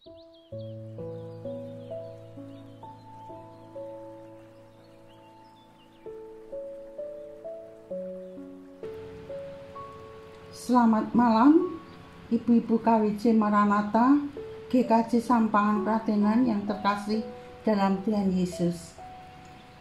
Selamat malam, Ibu-ibu KWJ Maranatha, GKJ Sampangan Pratenan yang terkasih dalam Tuhan Yesus.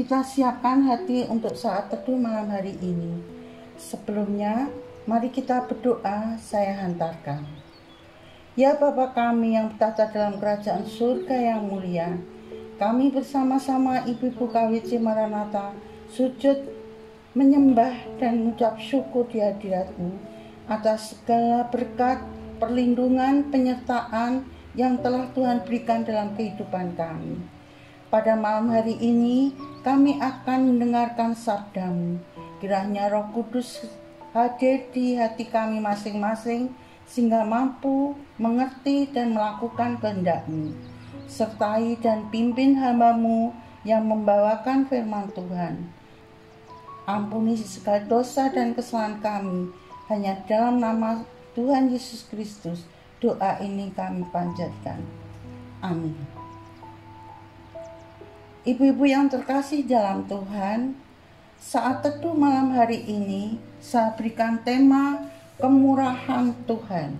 Kita siapkan hati untuk saat teduh malam hari ini. Sebelumnya, mari kita berdoa, saya hantarkan. Ya Bapa kami yang bertata dalam kerajaan surga yang mulia, kami bersama-sama Ibu-ibu KWJ Maranatha sujud menyembah dan mengucap syukur di hadirat-Mu atas segala berkat, perlindungan, penyertaan yang telah Tuhan berikan dalam kehidupan kami. Pada malam hari ini, kami akan mendengarkan sabda-Mu. Kiranya Roh Kudus hadir di hati kami masing-masing, sehingga mampu mengerti dan melakukan kehendak-Mu. Sertai dan pimpin hamba-Mu yang membawakan firman Tuhan. Ampuni segala dosa dan kesalahan kami. Hanya dalam nama Tuhan Yesus Kristus, doa ini kami panjatkan. Amin. Ibu-ibu yang terkasih dalam Tuhan, saat teduh malam hari ini, saya berikan tema kemurahan Tuhan.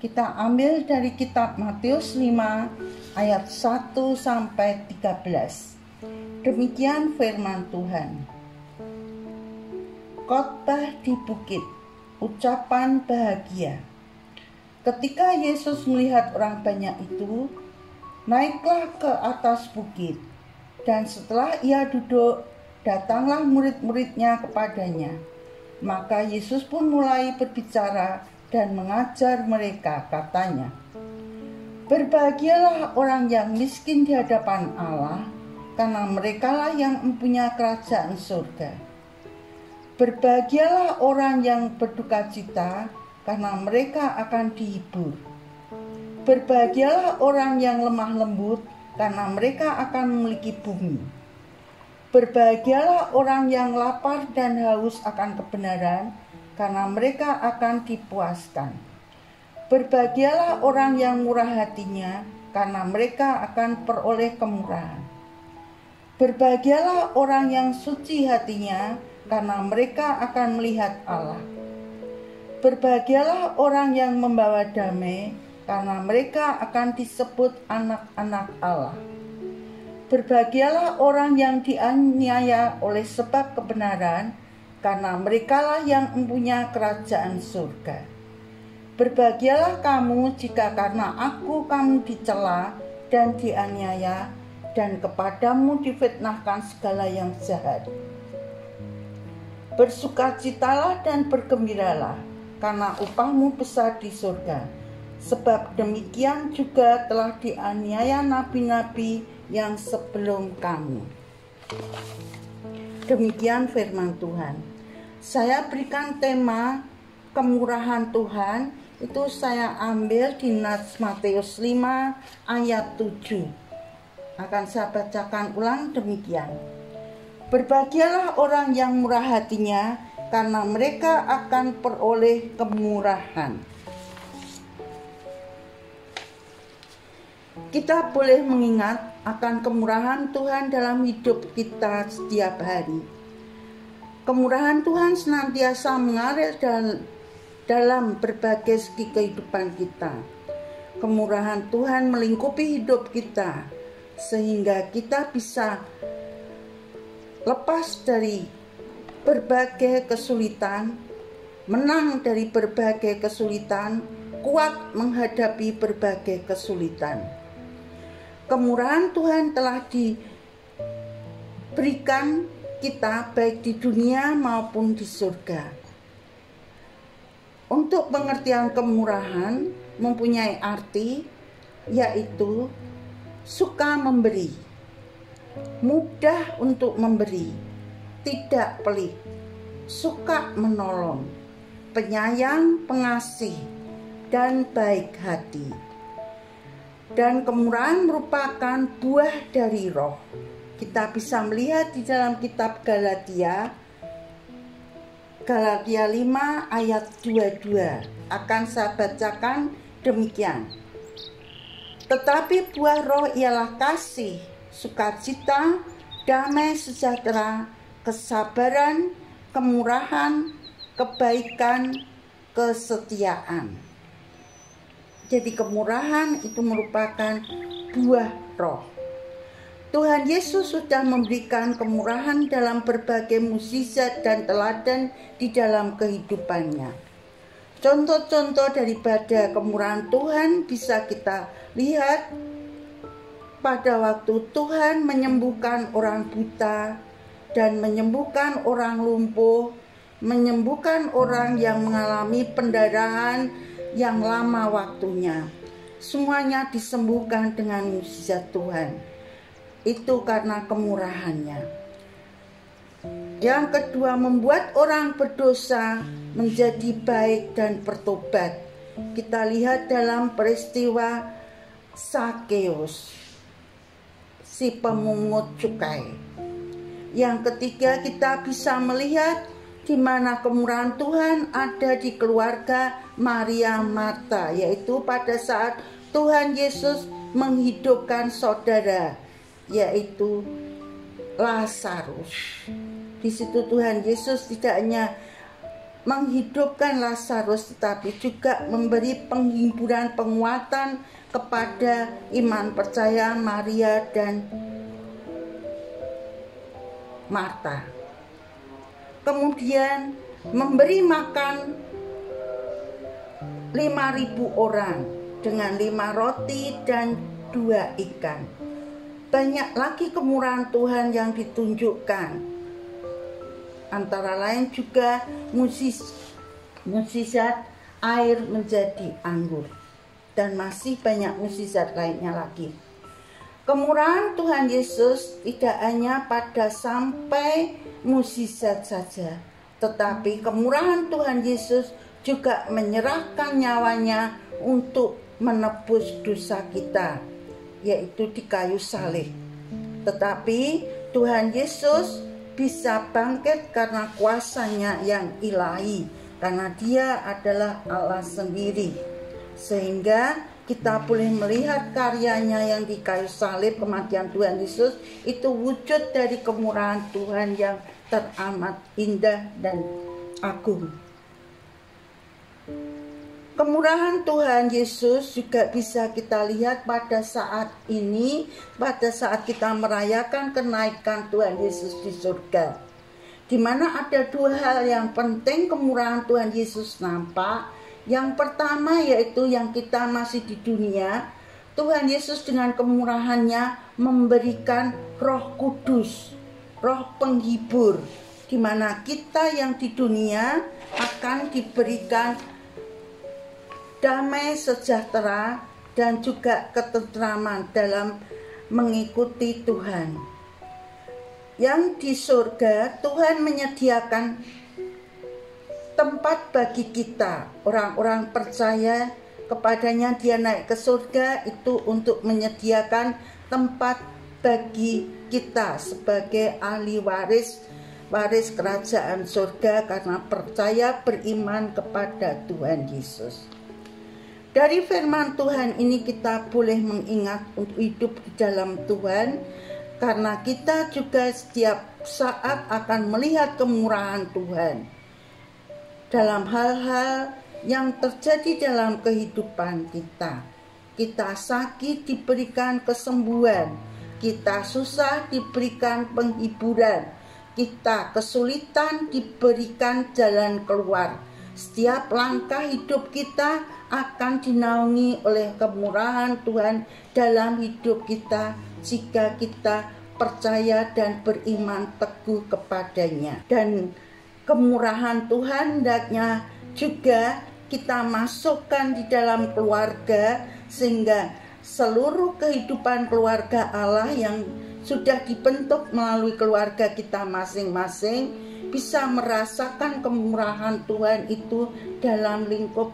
Kita ambil dari kitab Matius 5 ayat 1 sampai 13. Demikian firman Tuhan. Khotbah di bukit, ucapan bahagia. Ketika Yesus melihat orang banyak itu, naiklah ke atas bukit, dan setelah ia duduk, datanglah murid-muridnya kepadanya. Maka Yesus pun mulai berbicara dan mengajar mereka, katanya, "Berbahagialah orang yang miskin di hadapan Allah, karena merekalah yang mempunyai kerajaan surga. Berbahagialah orang yang berduka cita, karena mereka akan dihibur. Berbahagialah orang yang lemah lembut, karena mereka akan memiliki bumi. Berbahagialah orang yang lapar dan haus akan kebenaran, karena mereka akan dipuaskan. Berbahagialah orang yang murah hatinya, karena mereka akan peroleh kemurahan. Berbahagialah orang yang suci hatinya, karena mereka akan melihat Allah. Berbahagialah orang yang membawa damai, karena mereka akan disebut anak-anak Allah. Berbahagialah orang yang dianiaya oleh sebab kebenaran, karena merekalah yang mempunyai kerajaan surga. Berbahagialah kamu jika karena aku kamu dicela dan dianiaya, dan kepadamu difitnahkan segala yang jahat. Bersukacitalah dan bergembiralah, karena upahmu besar di surga. Sebab demikian juga telah dianiaya nabi-nabi yang sebelum kamu." Demikian firman Tuhan. Saya berikan tema kemurahan Tuhan, itu saya ambil di Nats Matius 5 ayat 7. Akan saya bacakan ulang demikian. Berbahagialah orang yang murah hatinya, karena mereka akan peroleh kemurahan. Kita boleh mengingat akan kemurahan Tuhan dalam hidup kita setiap hari. Kemurahan Tuhan senantiasa mengalir dalam berbagai segi kehidupan kita. Kemurahan Tuhan melingkupi hidup kita, sehingga kita bisa lepas dari berbagai kesulitan, menang dari berbagai kesulitan, kuat menghadapi berbagai kesulitan. Kemurahan Tuhan telah diberikan kita baik di dunia maupun di surga. Untuk pengertian kemurahan mempunyai arti, yaitu suka memberi, mudah untuk memberi, tidak pelit, suka menolong, penyayang, pengasih, dan baik hati. Dan kemurahan merupakan buah dari Roh. Kita bisa melihat di dalam kitab Galatia 5 ayat 22. Akan saya bacakan demikian. Tetapi buah roh ialah kasih, sukacita, damai sejahtera, kesabaran, kemurahan, kebaikan, kesetiaan. Jadi kemurahan itu merupakan buah roh. Tuhan Yesus sudah memberikan kemurahan dalam berbagai mukjizat dan teladan di dalam kehidupannya. Contoh-contoh daripada kemurahan Tuhan bisa kita lihat pada waktu Tuhan menyembuhkan orang buta dan menyembuhkan orang lumpuh, menyembuhkan orang yang mengalami pendarahan yang lama waktunya. Semuanya disembuhkan dengan mukjizat Tuhan. Itu karena kemurahannya. Yang kedua, membuat orang berdosa menjadi baik dan bertobat. Kita lihat dalam peristiwa Sakeus, si pemungut cukai. Yang ketiga, kita bisa melihat di mana kemurahan Tuhan ada di keluarga Maria Marta, yaitu pada saat Tuhan Yesus menghidupkan saudara, yaitu Lazarus. Di situ Tuhan Yesus tidak hanya menghidupkan Lazarus, tetapi juga memberi penghiburan, penguatan kepada iman percaya Maria dan Marta. Kemudian memberi makan 5.000 orang dengan 5 roti dan 2 ikan. Banyak lagi kemurahan Tuhan yang ditunjukkan. Antara lain juga mukjizat air menjadi anggur. Dan masih banyak mukjizat lainnya lagi. Kemurahan Tuhan Yesus tidak hanya pada sampai mukjizat saja, tetapi kemurahan Tuhan Yesus juga menyerahkan nyawanya untuk menebus dosa kita, yaitu di kayu salib. Tetapi Tuhan Yesus bisa bangkit karena kuasanya yang ilahi, karena Dia adalah Allah sendiri. Sehingga kita boleh melihat karyanya yang di kayu salib, kematian Tuhan Yesus itu wujud dari kemurahan Tuhan yang teramat indah dan agung. Kemurahan Tuhan Yesus juga bisa kita lihat pada saat ini, pada saat kita merayakan kenaikan Tuhan Yesus di surga, di mana ada 2 hal yang penting kemurahan Tuhan Yesus nampak. Yang pertama yaitu yang kita masih di dunia, Tuhan Yesus dengan kemurahannya memberikan Roh Kudus, Roh penghibur, di mana kita yang di dunia akan diberikan damai sejahtera dan juga ketentraman dalam mengikuti Tuhan. Yang di surga Tuhan menyediakan tempat bagi kita, orang-orang percaya kepadanya. Dia naik ke surga itu untuk menyediakan tempat bagi kita sebagai ahli waris kerajaan surga karena percaya beriman kepada Tuhan Yesus. Dari firman Tuhan ini kita boleh mengingat untuk hidup di dalam Tuhan, karena kita juga setiap saat akan melihat kemurahan Tuhan dalam hal-hal yang terjadi dalam kehidupan kita. Kita sakit diberikan kesembuhan, kita susah diberikan penghiburan, kita kesulitan diberikan jalan keluar. Setiap langkah hidup kita akan dinaungi oleh kemurahan Tuhan dalam hidup kita jika kita percaya dan beriman teguh kepadanya. Dan kemurahan Tuhan hendaknya juga kita masukkan di dalam keluarga, sehingga seluruh kehidupan keluarga Allah yang sudah dibentuk melalui keluarga kita masing-masing bisa merasakan kemurahan Tuhan itu dalam lingkup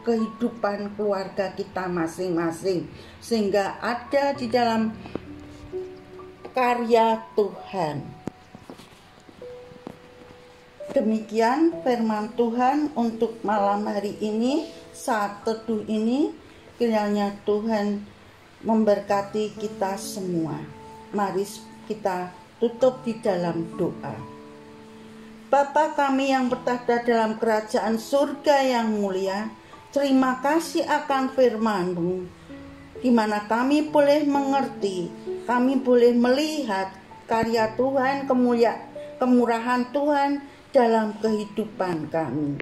kehidupan keluarga kita masing-masing, sehingga ada di dalam karya Tuhan. Demikian firman Tuhan untuk malam hari ini, saat teduh ini. Kiranya Tuhan memberkati kita semua. Mari kita tutup di dalam doa. Bapa kami yang bertahta dalam kerajaan surga yang mulia, terima kasih akan firman-Mu, di mana kami boleh mengerti, kami boleh melihat karya Tuhan, kemurahan Tuhan dalam kehidupan kami.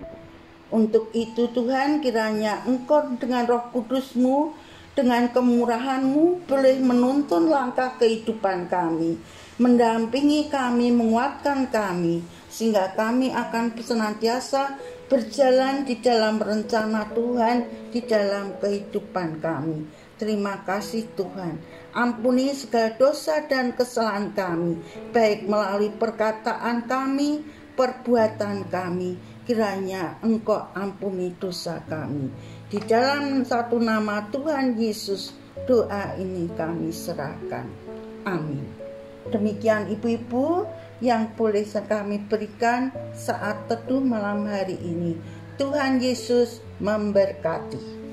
Untuk itu Tuhan, kiranya Engkau dengan Roh Kudus-Mu, dengan kemurahan-Mu boleh menuntun langkah kehidupan kami, mendampingi kami, menguatkan kami, sehingga kami akan senantiasa berjalan di dalam rencana Tuhan di dalam kehidupan kami. Terima kasih Tuhan. Ampuni segala dosa dan kesalahan kami, baik melalui perkataan kami, perbuatan kami. Kiranya Engkau ampuni dosa kami. Di dalam satu nama Tuhan Yesus, doa ini kami serahkan. Amin. Demikian ibu-ibu yang boleh kami berikan saat teduh malam hari ini. Tuhan Yesus memberkati.